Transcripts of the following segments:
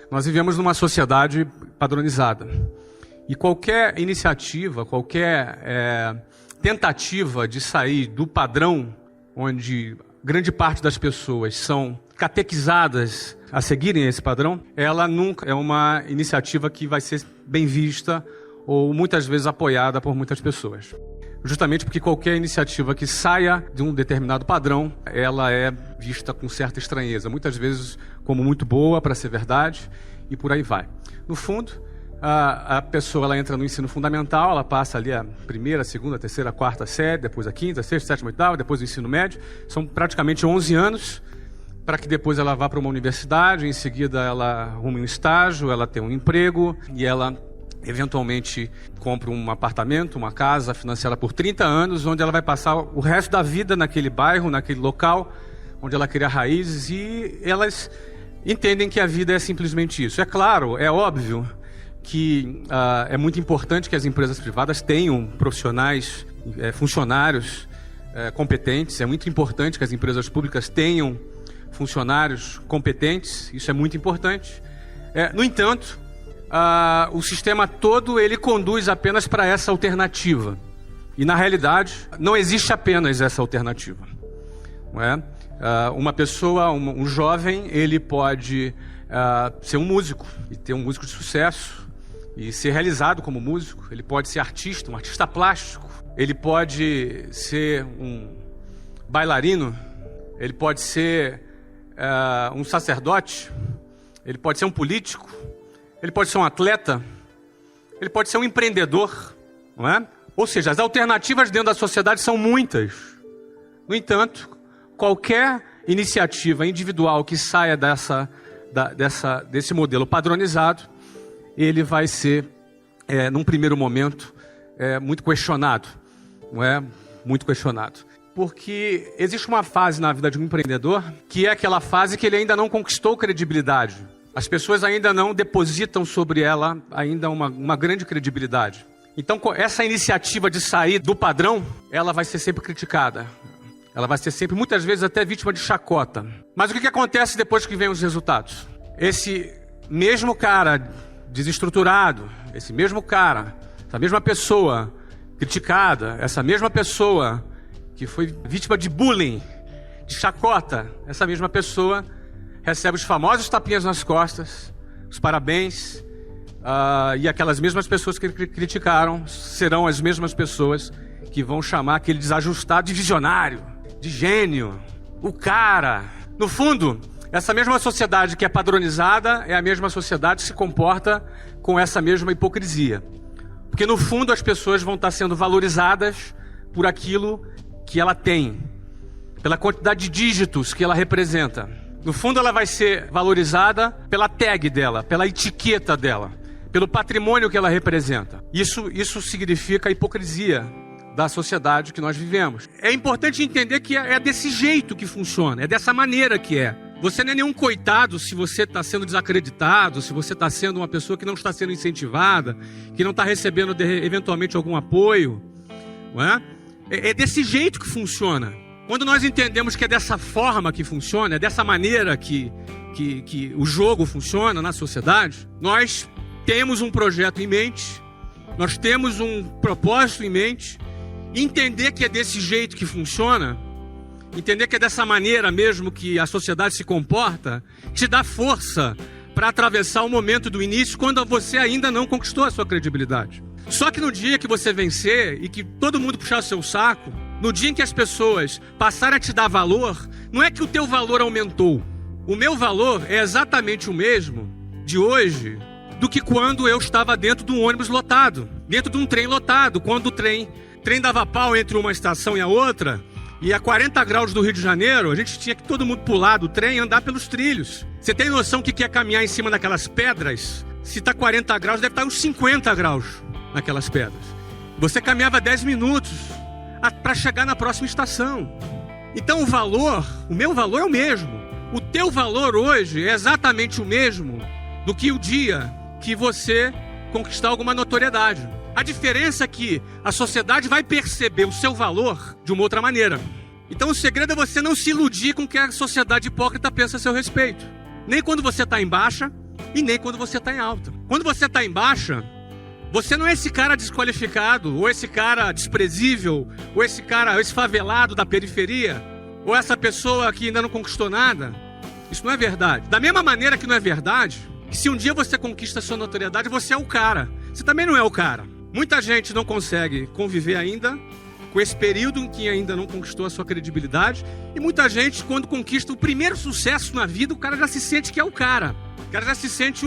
Nós vivemos numa sociedade padronizada. E qualquer iniciativa, qualquer tentativa de sair do padrão, onde grande parte das pessoas são catequizadas a seguirem esse padrão, ela nunca é uma iniciativa que vai ser bem vista ou muitas vezes apoiada por muitas pessoas. Justamente porque qualquer iniciativa que saia de um determinado padrão, ela é vista com certa estranheza, muitas vezes como muito boa para ser verdade, e por aí vai. No fundo, a pessoa ela entra no ensino fundamental, ela passa ali a primeira, segunda, terceira, quarta série, depois a quinta, sexta, sétima, oitava, depois o ensino médio. São praticamente 11 anos para que depois ela vá para uma universidade, em seguida ela arrume um estágio, ela tem um emprego e ela eventualmente compra um apartamento, uma casa financiada por 30 anos, onde ela vai passar o resto da vida naquele bairro, naquele local, onde ela cria raízes, e elas entendem que a vida é simplesmente isso. É claro, é óbvio que é muito importante que as empresas privadas tenham profissionais, funcionários competentes. É muito importante que as empresas públicas tenham funcionários competentes. Isso é muito importante. No entanto, o sistema todo ele conduz apenas para essa alternativa. E, na realidade, não existe apenas essa alternativa. Não é? Uma pessoa, um jovem, ele pode ser um músico e ter um músico de sucesso e ser realizado como músico. Ele pode ser artista, um artista plástico. Ele pode ser um bailarino. Ele pode ser um sacerdote. Ele pode ser um político. Ele pode ser um atleta. Ele pode ser um empreendedor, não é? Ou seja, as alternativas dentro da sociedade são muitas. No entanto, qualquer iniciativa individual que saia desse modelo padronizado, ele vai ser, num primeiro momento, muito questionado, não é? Muito questionado. Porque existe uma fase na vida de um empreendedor que é aquela fase que ele ainda não conquistou credibilidade. As pessoas ainda não depositam sobre ela ainda uma grande credibilidade. Então, essa iniciativa de sair do padrão, ela vai ser sempre criticada. Ela vai ser sempre, muitas vezes, até vítima de chacota. Mas o que acontece depois que vem os resultados? Esse mesmo cara desestruturado, esse mesmo cara, essa mesma pessoa criticada, essa mesma pessoa que foi vítima de bullying, de chacota, essa mesma pessoa recebe os famosos tapinhas nas costas, os parabéns, e aquelas mesmas pessoas que criticaram serão as mesmas pessoas que vão chamar aquele desajustado de visionário, de gênio, o cara. No fundo, essa mesma sociedade que é padronizada é a mesma sociedade que se comporta com essa mesma hipocrisia. Porque no fundo as pessoas vão estar sendo valorizadas por aquilo que ela tem, pela quantidade de dígitos que ela representa. No fundo ela vai ser valorizada pela tag dela, pela etiqueta dela, pelo patrimônio que ela representa. Isso significa a hipocrisia da sociedade que nós vivemos. É importante entender que é desse jeito que funciona, é dessa maneira que é. Você não é nenhum coitado se você está sendo desacreditado, se você está sendo uma pessoa que não está sendo incentivada, que não está recebendo eventualmente algum apoio. Não é? É desse jeito que funciona. Quando nós entendemos que é dessa forma que funciona, é dessa maneira que o jogo funciona na sociedade, nós temos um projeto em mente, nós temos um propósito em mente. Entender que é desse jeito que funciona, entender que é dessa maneira mesmo que a sociedade se comporta, te dá força para atravessar o momento do início quando você ainda não conquistou a sua credibilidade. Só que no dia que você vencer e que todo mundo puxar o seu saco, no dia em que as pessoas passarem a te dar valor, não é que o teu valor aumentou. O meu valor é exatamente o mesmo de hoje do que quando eu estava dentro de um ônibus lotado, dentro de um trem lotado, quando o trem dava pau entre uma estação e a outra, e a 40 graus do Rio de Janeiro, a gente tinha que todo mundo pular do trem e andar pelos trilhos. Você tem noção que quer caminhar em cima daquelas pedras? Se está 40 graus, deve estar uns 50 graus naquelas pedras. Você caminhava 10 minutos para chegar na próxima estação. Então o meu valor é o mesmo. O teu valor hoje é exatamente o mesmo do que o dia que você conquistar alguma notoriedade. A diferença é que a sociedade vai perceber o seu valor de uma outra maneira. Então o segredo é você não se iludir com o que a sociedade hipócrita pensa a seu respeito. Nem quando você está em baixa, e nem quando você está em alta. Quando você está em baixa, você não é esse cara desqualificado, ou esse cara desprezível, ou esse cara, esse favelado da periferia, ou essa pessoa que ainda não conquistou nada. Isso não é verdade. Da mesma maneira que não é verdade, que se um dia você conquista a sua notoriedade, você é o cara. Você também não é o cara. Muita gente não consegue conviver ainda com esse período em que ainda não conquistou a sua credibilidade. E muita gente, quando conquista o primeiro sucesso na vida, o cara já se sente que é o cara. O cara já se sente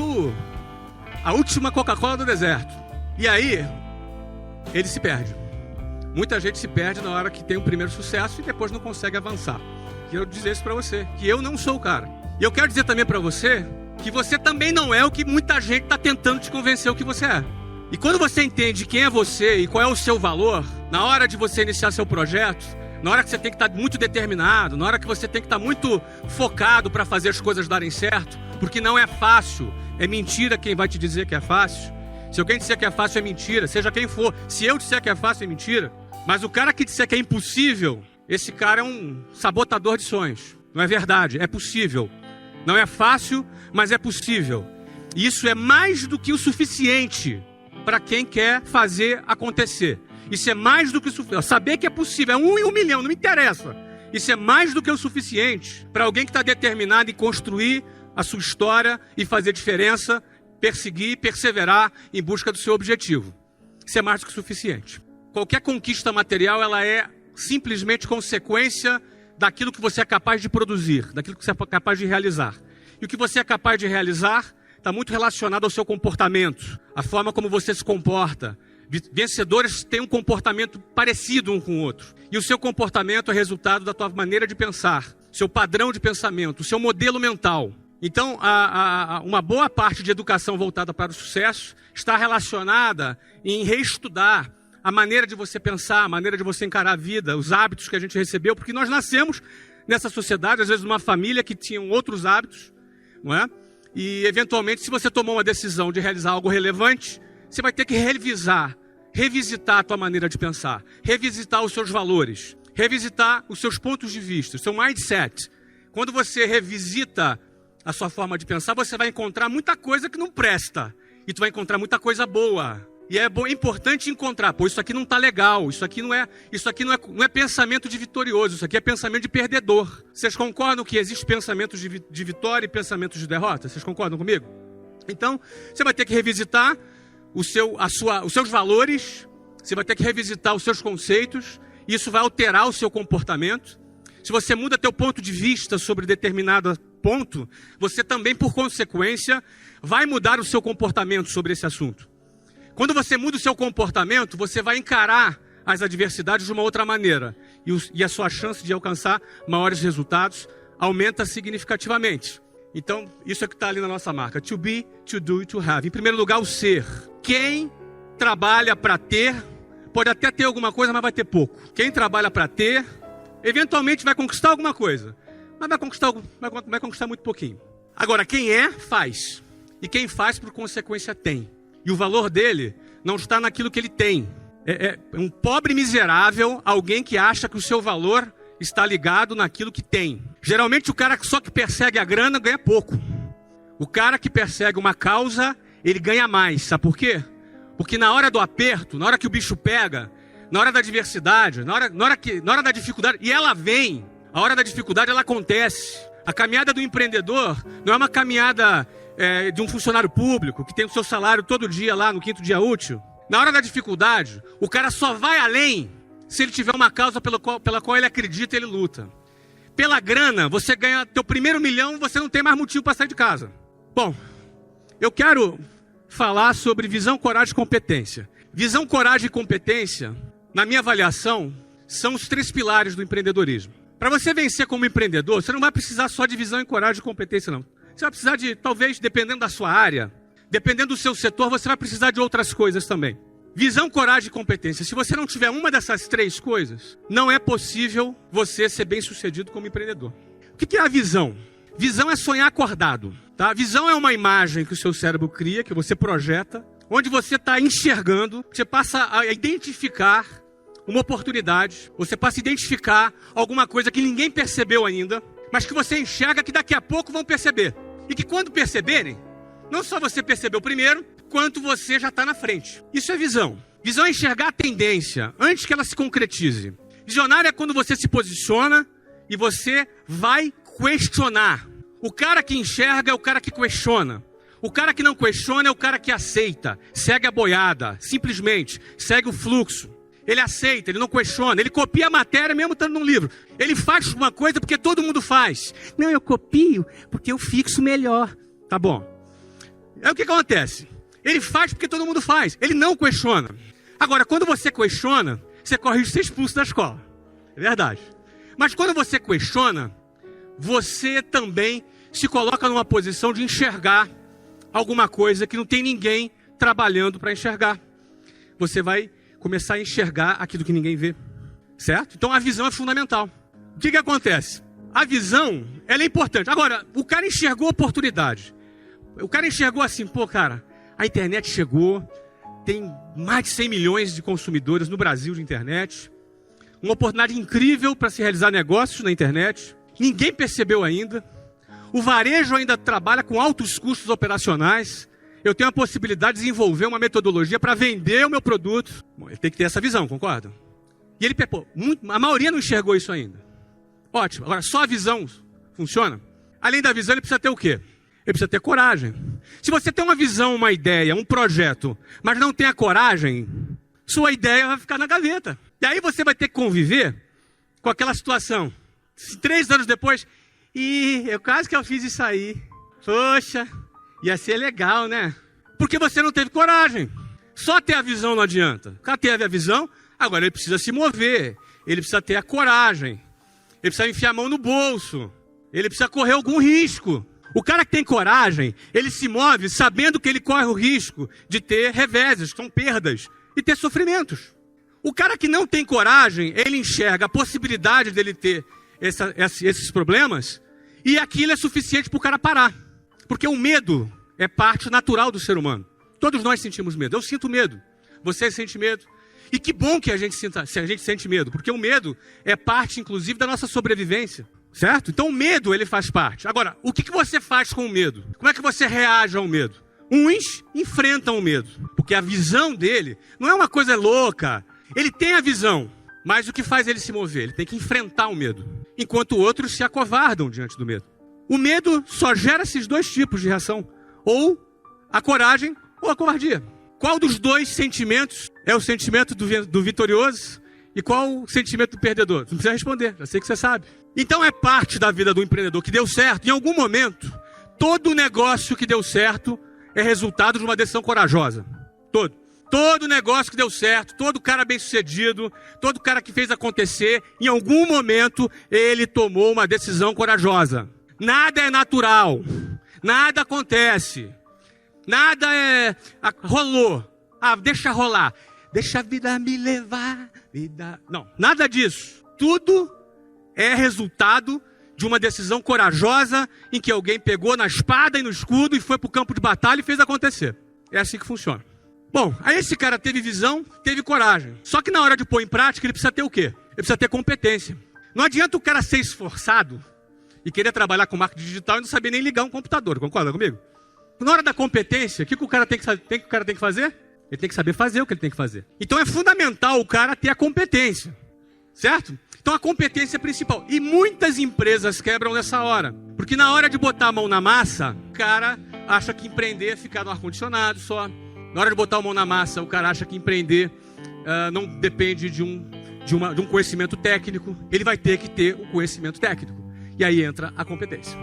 a última Coca-Cola do deserto. E aí, ele se perde. Muita gente se perde na hora que tem o primeiro sucesso e depois não consegue avançar. Quero dizer isso pra você, que eu não sou o cara. E eu quero dizer também pra você que você também não é o que muita gente está tentando te convencer o que você é. E quando você entende quem é você e qual é o seu valor, na hora de você iniciar seu projeto, na hora que você tem que estar muito determinado, na hora que você tem que estar muito focado para fazer as coisas darem certo, porque não é fácil, é mentira quem vai te dizer que é fácil. Se alguém disser que é fácil, é mentira, seja quem for. Se eu disser que é fácil, é mentira. Mas o cara que disser que é impossível, esse cara é um sabotador de sonhos. Não é verdade, é possível. Não é fácil, mas é possível. E isso é mais do que o suficiente para quem quer fazer acontecer. Isso é mais do que o suficiente. Saber que é possível, é 1 em 1 milhão, não me interessa. Isso é mais do que o suficiente para alguém que está determinado em construir a sua história e fazer diferença, perseguir, perseverar em busca do seu objetivo. Isso é mais do que o suficiente. Qualquer conquista material, ela é simplesmente consequência daquilo que você é capaz de produzir, daquilo que você é capaz de realizar. E o que você é capaz de realizar está muito relacionado ao seu comportamento, a forma como você se comporta. Vencedores têm um comportamento parecido um com o outro. E o seu comportamento é resultado da tua maneira de pensar, seu padrão de pensamento, o seu modelo mental. Então, uma boa parte de educação voltada para o sucesso está relacionada em reestudar a maneira de você pensar, a maneira de você encarar a vida, os hábitos que a gente recebeu, porque nós nascemos nessa sociedade, às vezes numa família que tinha outros hábitos, não é? E, eventualmente, se você tomou uma decisão de realizar algo relevante, você vai ter que revisitar a tua maneira de pensar, revisitar os seus valores, revisitar os seus pontos de vista, o seu mindset. Quando você revisita a sua forma de pensar, você vai encontrar muita coisa que não presta, e tu vai encontrar muita coisa boa. E é importante encontrar, pô, isso aqui não está legal, isso aqui não é pensamento de vitorioso, isso aqui é pensamento de perdedor. Vocês concordam que existe pensamentos de vitória e pensamentos de derrota? Vocês concordam comigo? Então, você vai ter que revisitar os seus valores, você vai ter que revisitar os seus conceitos, e isso vai alterar o seu comportamento. Se você muda teu ponto de vista sobre determinado ponto, você também, por consequência, vai mudar o seu comportamento sobre esse assunto. Quando você muda o seu comportamento, você vai encarar as adversidades de uma outra maneira. E a sua chance de alcançar maiores resultados aumenta significativamente. Então, isso é o que está ali na nossa marca. To be, to do e to have. Em primeiro lugar, o ser. Quem trabalha para ter, pode até ter alguma coisa, mas vai ter pouco. Quem trabalha para ter, eventualmente vai conquistar alguma coisa, mas vai conquistar muito pouquinho. Agora, quem faz. E quem faz, por consequência, tem. E o valor dele não está naquilo que ele tem. É um pobre miserável, alguém que acha que o seu valor está ligado naquilo que tem. Geralmente o cara só que persegue a grana ganha pouco. O cara que persegue uma causa, ele ganha mais. Sabe por quê? Porque na hora do aperto, na hora que o bicho pega, na hora da adversidade, na hora da dificuldade, e ela vem, a hora da dificuldade ela acontece. A caminhada do empreendedor não é uma caminhada de um funcionário público que tem o seu salário todo dia lá no 5º dia útil. Na hora da dificuldade, o cara só vai além se ele tiver uma causa pela qual ele acredita e ele luta. Pela grana, você ganha teu primeiro $1 milhão, você não tem mais motivo para sair de casa. Bom, eu quero falar sobre visão, coragem e competência. Visão, coragem e competência, na minha avaliação, são os 3 pilares do empreendedorismo. Para você vencer como empreendedor, você não vai precisar só de visão, coragem e competência, não. Você vai precisar de, talvez, dependendo da sua área, dependendo do seu setor, você vai precisar de outras coisas também. Visão, coragem e competência. Se você não tiver uma dessas 3 coisas, não é possível você ser bem-sucedido como empreendedor. O que é a visão? Visão é sonhar acordado. Tá? Visão é uma imagem que o seu cérebro cria, que você projeta, onde você está enxergando, você passa a identificar uma oportunidade, você passa a identificar alguma coisa que ninguém percebeu ainda, mas que você enxerga que daqui a pouco vão perceber. E que quando perceberem, Não só você percebeu primeiro, quanto você já está na frente. Isso é visão. Visão é enxergar a tendência antes que ela se concretize. Visionário é quando você se posiciona e você vai questionar. O cara que enxerga é o cara que questiona. O cara que não questiona é o cara que aceita, segue a boiada, simplesmente segue o fluxo. Ele aceita, ele não questiona, ele copia a matéria mesmo estando num livro. Ele faz uma coisa porque todo mundo faz. Não, eu copio porque eu fixo melhor. Tá bom. É o que acontece. Ele faz porque todo mundo faz. Ele não questiona. Agora, quando você questiona, você corre risco de ser expulso da escola. É verdade. Mas quando você questiona, você também se coloca numa posição de enxergar alguma coisa que não tem ninguém trabalhando para enxergar. Você vai começar a enxergar aquilo que ninguém vê. Certo? Então a visão é fundamental. O que acontece? A visão, ela é importante. Agora, o cara enxergou a oportunidade. O cara enxergou assim, pô, cara, a internet chegou, tem mais de 100 milhões de consumidores no Brasil de internet. Uma oportunidade incrível para se realizar negócios na internet. Ninguém percebeu ainda. O varejo ainda trabalha com altos custos operacionais. Eu tenho a possibilidade de desenvolver uma metodologia para vender o meu produto. Bom, ele tem que ter essa visão, concorda? E ele, pô, a maioria não enxergou isso ainda. Ótimo. Agora, só a visão funciona? Além da visão, ele precisa ter o quê? Ele precisa ter coragem. Se você tem uma visão, uma ideia, um projeto, mas não tem a coragem, sua ideia vai ficar na gaveta. E aí você vai ter que conviver com aquela situação. 3 anos depois, eu quase que eu fiz isso aí. Poxa, ia ser legal, né? Porque você não teve coragem. Só ter a visão não adianta. O cara teve a visão, agora ele precisa se mover. Ele precisa ter a coragem. Ele precisa enfiar a mão no bolso. Ele precisa correr algum risco. O cara que tem coragem, ele se move sabendo que ele corre o risco de ter reveses, que são perdas, e ter sofrimentos. O cara que não tem coragem, ele enxerga a possibilidade dele ter esses problemas, e aquilo é suficiente para o cara parar. Porque o medo é parte natural do ser humano. Todos nós sentimos medo. Eu sinto medo. Você sente medo. E que bom que a gente sente medo, porque o medo é parte, inclusive, da nossa sobrevivência. Certo? Então o medo, ele faz parte. Agora, o que você faz com o medo? Como é que você reage ao medo? Uns enfrentam o medo, porque a visão dele não é uma coisa louca. Ele tem a visão, mas o que faz ele se mover? Ele tem que enfrentar o medo. Enquanto outros se acovardam diante do medo. O medo só gera esses 2 tipos de reação. Ou a coragem ou a covardia. Qual dos 2 sentimentos é o sentimento do vitorioso? E qual o sentimento do perdedor? Não precisa responder, já sei que você sabe. Então é parte da vida do empreendedor que deu certo. Em algum momento, todo negócio que deu certo é resultado de uma decisão corajosa. Todo negócio que deu certo, todo cara bem sucedido, todo cara que fez acontecer, em algum momento ele tomou uma decisão corajosa. Nada é natural, nada acontece, nada rolou. Deixa rolar, deixa a vida me levar. Não, nada disso. Tudo é resultado de uma decisão corajosa em que alguém pegou na espada e no escudo e foi para o campo de batalha e fez acontecer. É assim que funciona. Bom, aí esse cara teve visão, teve coragem. Só que na hora de pôr em prática, ele precisa ter o quê? Ele precisa ter competência. Não adianta o cara ser esforçado e querer trabalhar com marketing digital e não saber nem ligar um computador. Concorda comigo? Na hora da competência, o que o cara tem que fazer? Ele tem que saber fazer o que ele tem que fazer. Então é fundamental o cara ter a competência. Certo? Então a competência é principal. E muitas empresas quebram nessa hora. Porque na hora de botar a mão na massa, o cara acha que empreender é ficar no ar-condicionado só. Na hora de botar a mão na massa, o cara acha que empreender não depende de um conhecimento técnico. Ele vai ter que ter o conhecimento técnico. E aí entra a competência.